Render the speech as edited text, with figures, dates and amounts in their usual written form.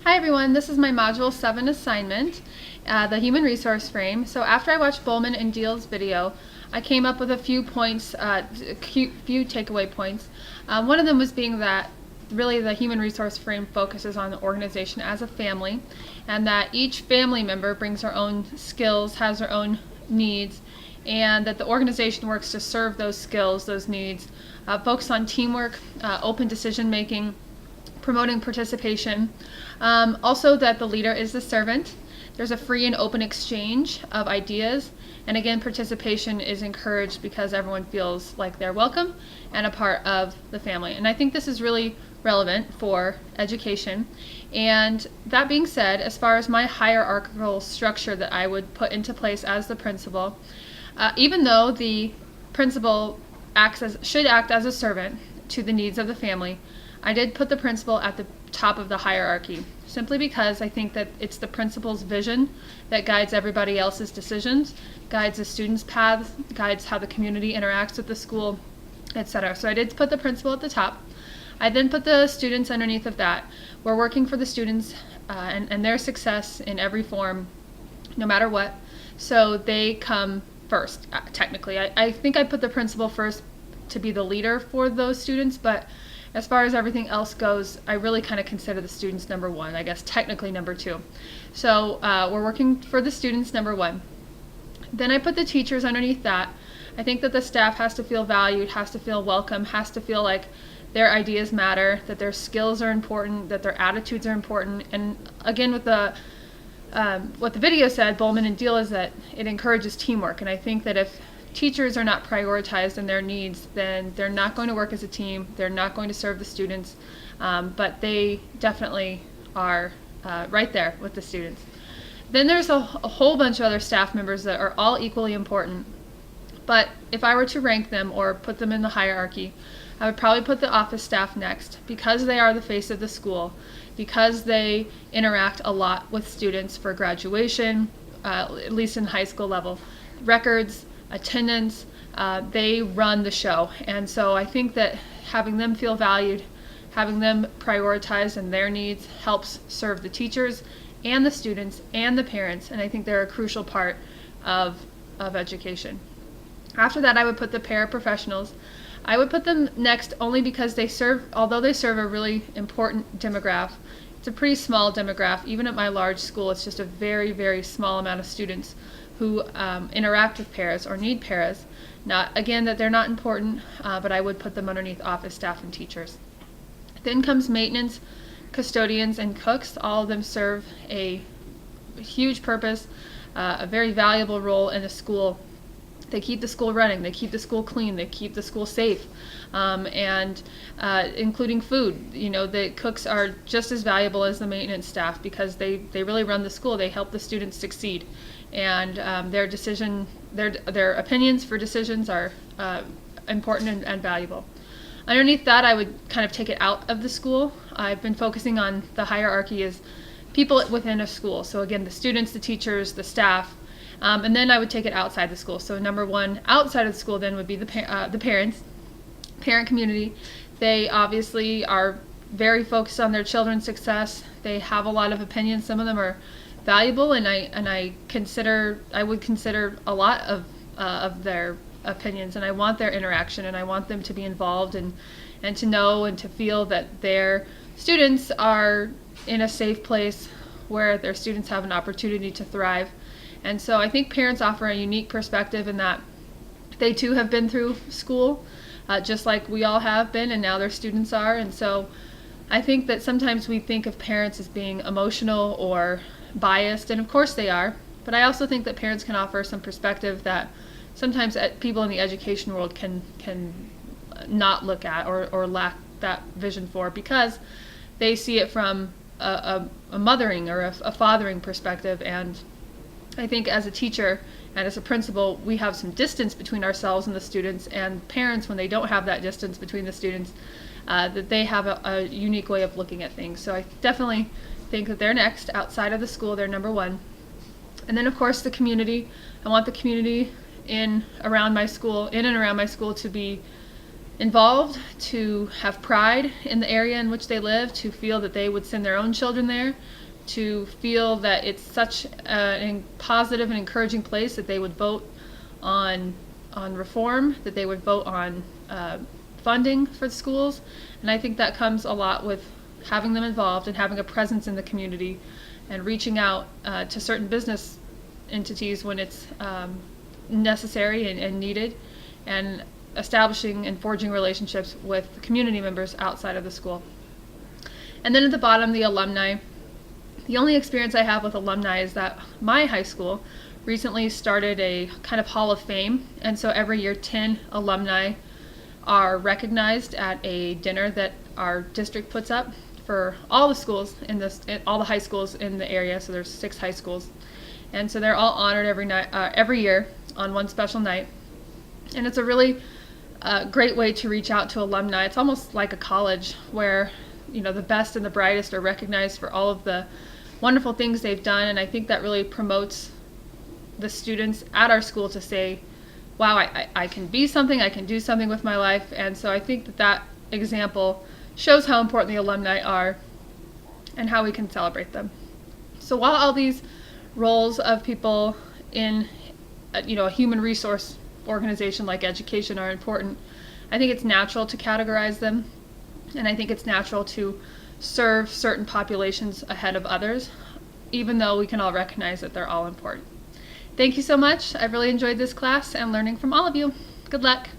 Hi everyone, this is my Module 7 assignment, the Human Resource Frame. So after I watched Bowman and Deal's video, I came up with a few points, few takeaway points. One of them was being that really the Human Resource Frame focuses on the organization as a family, and that each family member brings their own skills, has their own needs, and that the organization works to serve those skills, those needs, focus on teamwork, open decision making, promoting participation. Also that the leader is the servant. There's a free and open exchange of ideas, and again, participation is encouraged because everyone feels like they're welcome and a part of the family. And I think this is really relevant for education. And that being said, as far as my hierarchical structure that I would put into place as the principal, even though the principal should act as a servant to the needs of the family, I did put the principal at the top of the hierarchy, simply because I think that it's the principal's vision that guides everybody else's decisions, guides the students' paths, guides how the community interacts with the school, etc. So I did put the principal at the top. I then put the students underneath of that. We're working for the students and their success in every form, no matter what. So they come first, technically. I think I put the principal first to be the leader for those students, but as far as everything else goes, I really kind of consider the students number one, I guess technically number two. So we're working for the students number one. Then I put the teachers underneath that. I think that the staff has to feel valued, has to feel welcome, has to feel like their ideas matter, that their skills are important, that their attitudes are important. And again, with what the video said, Bowman and Deal, is that it encourages teamwork. And I think that if teachers are not prioritized in their needs, then they're not going to work as a team, they're not going to serve the students, but they definitely are right there with the students. Then there's a whole bunch of other staff members that are all equally important, but if I were to rank them or put them in the hierarchy, I would probably put the office staff next, because they are the face of the school, because they interact a lot with students for graduation, at least in high school level, records, attendance, they run the show. And so I think that having them feel valued, having them prioritized in their needs, helps serve the teachers and the students and the parents, and I think they're a crucial part of education. After that, I would put the paraprofessionals. I would put them next only because although they serve a really important demographic, it's a pretty small demographic. Even at my large school, it's just a very, very small amount of students who interact with paras or need paras. Not, again, that they're not important, but I would put them underneath office staff and teachers. Then comes maintenance, custodians, and cooks. All of them serve a huge purpose, a very valuable role in a school. They keep the school running, they keep the school clean, they keep the school safe, and including food. You know, the cooks are just as valuable as the maintenance staff because they really run the school. They help the students succeed, and their opinions for decisions are important and valuable. Underneath that, I would kind of take it out of the school. I've been focusing on the hierarchy as people within a school. So again, the students, the teachers, the staff. And then I would take it outside the school. So number one, outside of the school then would be the parents, parent community. They obviously are very focused on their children's success. They have a lot of opinions. Some of them are valuable, and I would consider a lot of their opinions, and I want their interaction, and I want them to be involved and to know and to feel that their students are in a safe place where their students have an opportunity to thrive. And so I think parents offer a unique perspective in that they too have been through school, just like we all have been, and now their students are. And so I think that sometimes we think of parents as being emotional or biased, and of course they are, but I also think that parents can offer some perspective that sometimes people in the education world can not look at or lack that vision for, because they see it from a mothering or a fathering perspective. And I think as a teacher and as a principal, we have some distance between ourselves and the students, and parents, when they don't have that distance between the students, that they have a unique way of looking at things. So I definitely think that they're next. Outside of the school, they're number one. And then of course the community. I want the community in and around my school to be involved, to have pride in the area in which they live, to feel that they would send their own children there, to feel that it's such a positive and encouraging place that they would vote on reform, that they would vote on funding for the schools. And I think that comes a lot with having them involved and having a presence in the community and reaching out to certain business entities when it's necessary and needed, and establishing and forging relationships with community members outside of the school. And then at the bottom, the alumni. The only experience I have with alumni is that my high school recently started a kind of hall of fame, and so every year 10 alumni are recognized at a dinner that our district puts up for all the schools all the high schools in the area. So there's 6 high schools, and so they're all honored every year on one special night. And it's a really great way to reach out to alumni. It's almost like a college where the best and the brightest are recognized for all of the wonderful things they've done, and I think that really promotes the students at our school to say, wow, I can be something, I can do something with my life. And so I think that example shows how important the alumni are and how we can celebrate them. So while all these roles of people in a human resource organization like education are important, I think it's natural to categorize them, and I think it's natural to serve certain populations ahead of others, even though we can all recognize that they're all important. Thank you so much. I've really enjoyed this class and learning from all of you. Good luck.